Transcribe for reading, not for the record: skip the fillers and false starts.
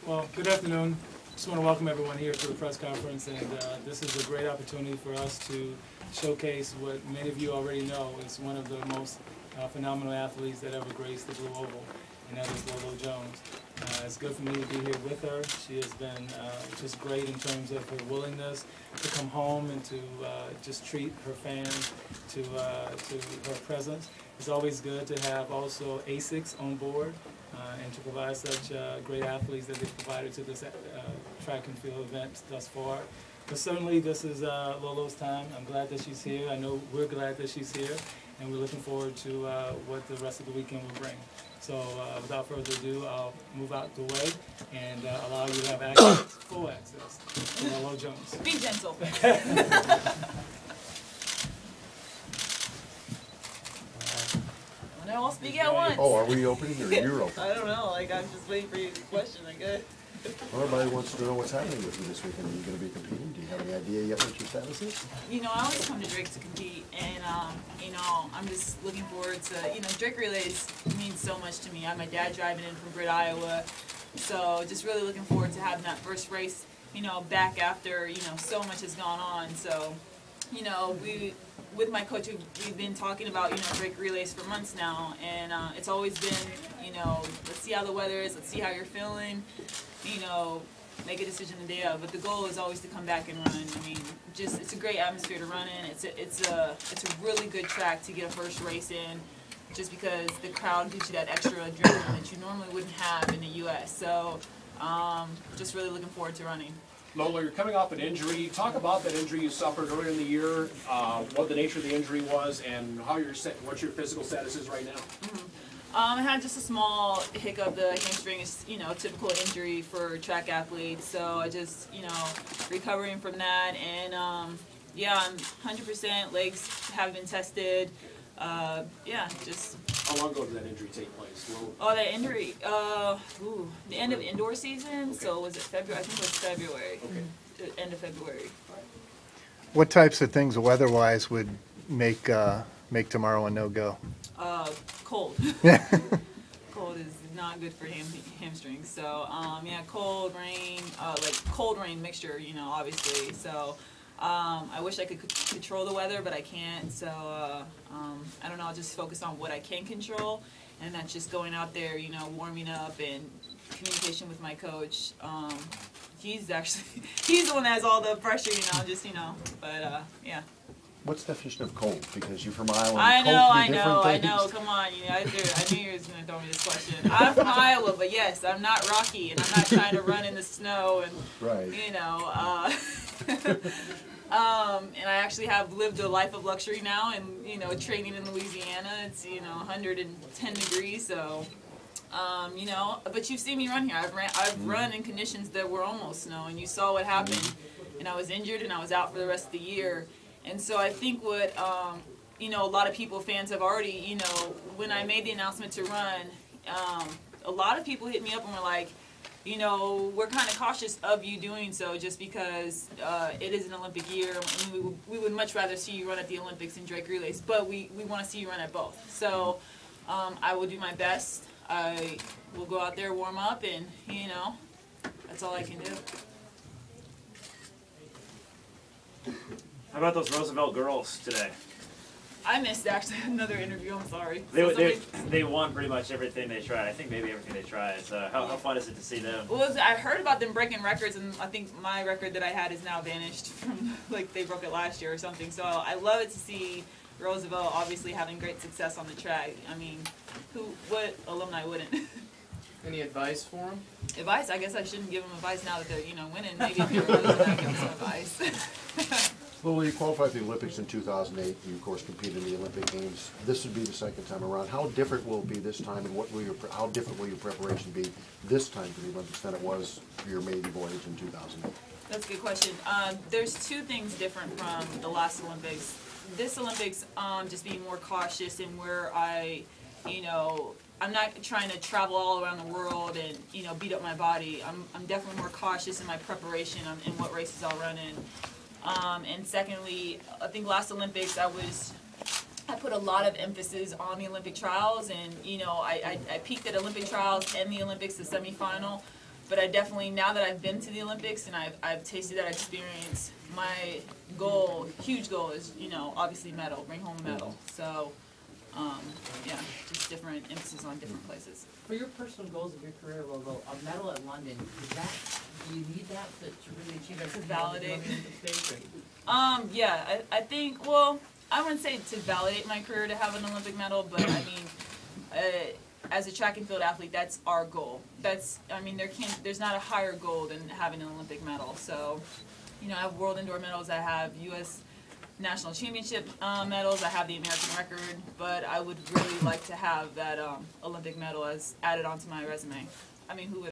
Well, good afternoon. Just want to welcome everyone here to the press conference, and this is a great opportunity for us to showcase what many of you already know is one of the most phenomenal athletes that ever graced the Blue Oval, and that is Lolo Jones. It's good for me to be here with her. She has been just great in terms of her willingness to come home and to just treat her fans to her presence. It's always good to have also ASICs on board and to provide such great athletes that they've provided to this track and field event thus far. But certainly this is Lolo's time. I'm glad that she's here. I know we're glad that she's here, and we're looking forward to what the rest of the weekend will bring. So without further ado, I'll move out the way and allow you to have access, full access to Lolo Jones. Be gentle. No, I'll speak at once. Oh, are we opening or you're opening? I don't know. Like, I'm just waiting for you to question, I guess. Well, everybody wants to know what's happening with you this weekend. Are you going to be competing? Do you have any idea yet what your status is? You know, I always come to Drake to compete, and you know, I'm just looking forward to. You know, Drake Relays means so much to me. I have my dad driving in from Britt, Iowa, so just really looking forward to having that first race. You know, back after so much has gone on. So, you know, with my coach, we've been talking about, Drake Relays for months now, and it's always been, let's see how the weather is, let's see how you're feeling, make a decision the day of. But the goal is always to come back and run. I mean, it's a great atmosphere to run in. It's a really good track to get a first race in, just because the crowd gives you that extra adrenaline that you normally wouldn't have in the U.S. So, just really looking forward to running. Lolo, you're coming off an injury. Talk about that injury you suffered earlier in the year, what the nature of the injury was, and how what your physical status is right now. Mm-hmm. I had just a small hiccup. The hamstring is, typical injury for track athletes. So I just, recovering from that, and yeah, I'm 100%. Legs have been tested. Yeah, just. How long ago did that injury take place? Oh, that injury, the end of indoor season, okay. So was it February? I think it was February, okay. End of February. What types of things weather-wise would make tomorrow a no-go? Cold. Cold is not good for hamstrings, so yeah, cold, rain, like cold rain mixture, obviously, so. I wish I could control the weather, but I can't. So I don't know. I'll just focus on what I can control, and that's just going out there, warming up and communication with my coach. He's the one that has all the pressure, But yeah. What's the definition of cold? Because you're from Iowa. I know. Come on, I knew you was gonna throw me this question. I'm from Iowa, but yes, I'm not Rocky, and I'm not trying to run in the snow, and right. And I actually have lived a life of luxury now, and training in Louisiana, it's 110 degrees, so but you've seen me run here. I've run in conditions that were almost snow, and you saw what happened, and I was injured and I was out for the rest of the year. And so I think what a lot of people, fans have already, when I made the announcement to run, a lot of people hit me up and were like, we're kind of cautious of you doing so, just because it is an Olympic year. I mean, we would much rather see you run at the Olympics than Drake Relays, but we want to see you run at both. So I will do my best. I will go out there, warm up, and that's all I can do. How about those Roosevelt girls today? I missed actually another interview. I'm sorry. They won pretty much everything they tried. I think maybe everything they tried. So how fun is it to see them? Well, I heard about them breaking records, and I think my record that I had is now vanished from, like, they broke it last year or something. So I love it to see Roosevelt obviously having great success on the track. I mean, what alumni wouldn't? Any advice for them? Advice? I guess I shouldn't give them advice now that they're winning. Maybe if they're losing, I give them some advice. Well, you qualified for the Olympics in 2008. You, of course, competed in the Olympic Games. This would be the second time around. How different will it be this time, and how different will your preparation be this time for the Olympics than it was for your maiden voyage in 2008? That's a good question. There's two things different from the last Olympics. This Olympics, just being more cautious in where I'm not trying to travel all around the world and beat up my body. I'm definitely more cautious in my preparation in what races I'll run in. And secondly, I think last Olympics I put a lot of emphasis on the Olympic trials, and I peaked at Olympic trials and the Olympics, the semifinal. But I definitely, now that I've been to the Olympics and I've tasted that experience, my goal, huge goal is, you know, obviously medal, bring home a medal. So, yeah, just different emphasis on different places. For your personal goals of your career, Lolo, a medal at London, do you need that to really achieve that? To validate. Stage, Yeah, I think, well, I wouldn't say to validate my career to have an Olympic medal, but I mean, as a track and field athlete, that's our goal. I mean, there's not a higher goal than having an Olympic medal. So, you know, I have world indoor medals, I have U.S. national championship medals, I have the American record, but I would really like to have that Olympic medal as added onto my resume. I mean, who would